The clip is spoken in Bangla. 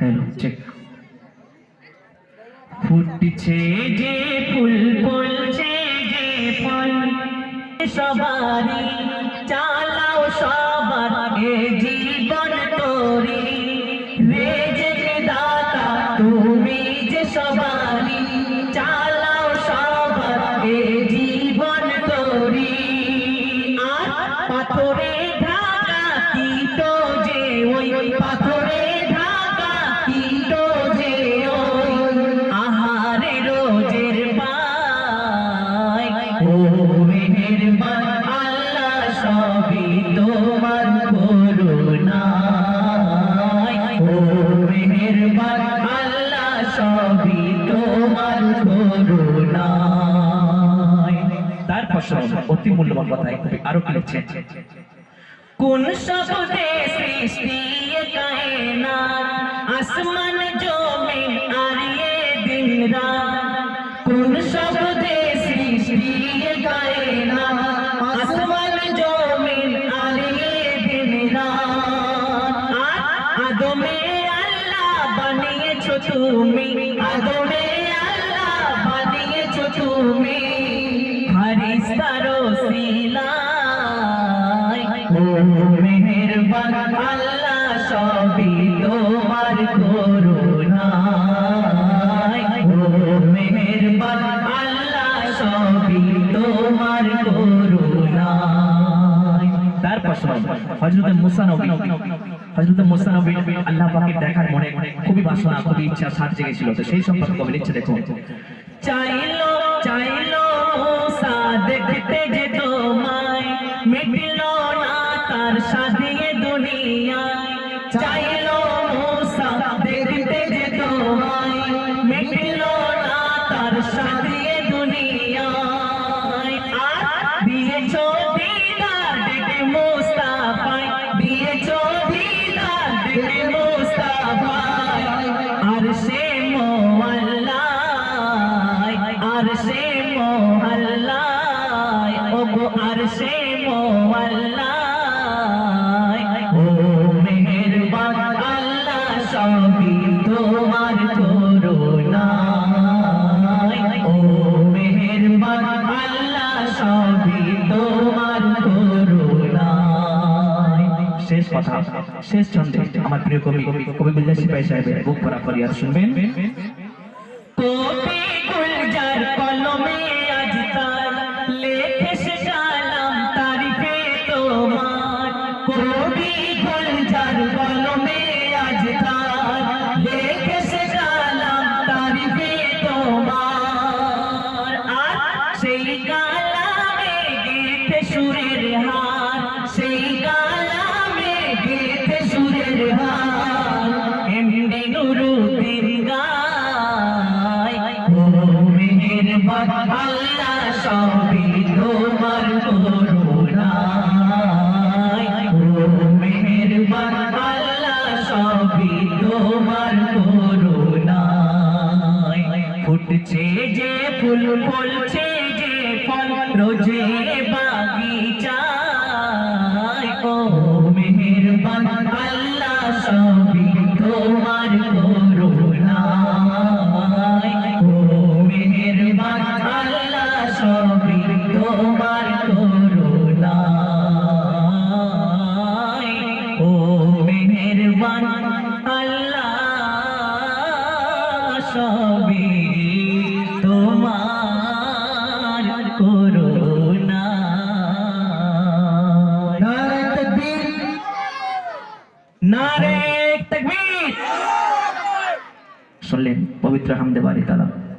हेलो चेक ফুটছে যে ফুল ফলছে যে ফল সবারই চালাও সবার এ জীবন তোরি রেজেক দাতা তুমি যে সবারই চালাও সবার এ জীবন তোরি আর পাথরে ঢাকা তো যে ওই পাথরে ঢাকা তো যে ওই আহারে রোজের পায় ও মেহেরবান আল্লাহ সবই তোমার করুণায় ও মেহেরবান আল্লাহ সবই তোমার করুণায়। তারপর অতি মূল্যবান কথা আরো কি লিখছেন, কোন শব্দে সৃষ্টি কায়নাত আসমান জমিন আর এ দিন রাত, কোন শব্দে সৃষ্টি কায়নাত আসমান জমিন আর এ দিন রাত। আদমে আল্লাহ বানিয়েছো তুমি, আদমে আল্লাহ বানিয়েছো তুমি ফেরেশতারো সিলায় ও মেহেরবান আল্লাহ সবই তোমার করুণায় ও মেহেরবান আল্লাহ সবই তোমার করুণায়। তারপর হযরত মুসা নবী আল্লাহ পাকের দেখার মনে খুবই বাসনা খুবই ইচ্ছা সাথ জেগেছিল, তো সেই সম্পর্কে কবি লিখছে দেখো, চাইলো চাইলো মুসা দেখতে যে তোমায় মিটলো না তার সাথিয়ে দুনিয়ায়, চাইলো মুসা দেখতে যে তোমায় মিটলো না তার সাথিয়ে দুনিয়ায়। আর দিয়েছো দিদার ডেকে মুস্তাফায়, দিয়েছো দিদার ডেকে মুস্তাফায় আর সে মোয়াল্লায়, আর সে মোয়াল্লায় ওগো আর সে মোয়াল্লায় ও মেহেরবান আল্লাহ সবই তোমার করুণায় ও মেহেরবান আল্লাহ সবই তোমার করুণায়। শেষ কথা, শেষ ছন্দে আমার প্রিয় কবি বিল্লাহ সিপাহী সাহেবের বুক ভরা ফরিয়াদ শুনবেন, কবি গুলজার কলমে আজ তার লেখে সালাম তারিফে তোমার, কবি গুলজার কলমে আজ তার লেখে সালাম তারিফে তোমার। আর সেই কালামে গেথে সুরের হার, সেই কালামে গেথে সুরের হার এমনি নুরুদ্দিন গায় ও মেহেরবান আল্লাহ সবই তোমার করুণায় ও মেহেরবান আল্লাহ সবই তোমার করুণায়। ফুটছে যে ফুল ফলছে যে ফল রোজে বাগিচায় ও মেহেরবান আল্লাহ সবই তোমার করুণায় ও মেহেরবান আল্লাহ সবই তোমার করুণায় ও মেহেরবান আল্লাহ সবই তোমার করুণায়। নারে তাকবীর, নারে তাকবীর। শুনলেন পবিত্র হামদে বারি তাআলা।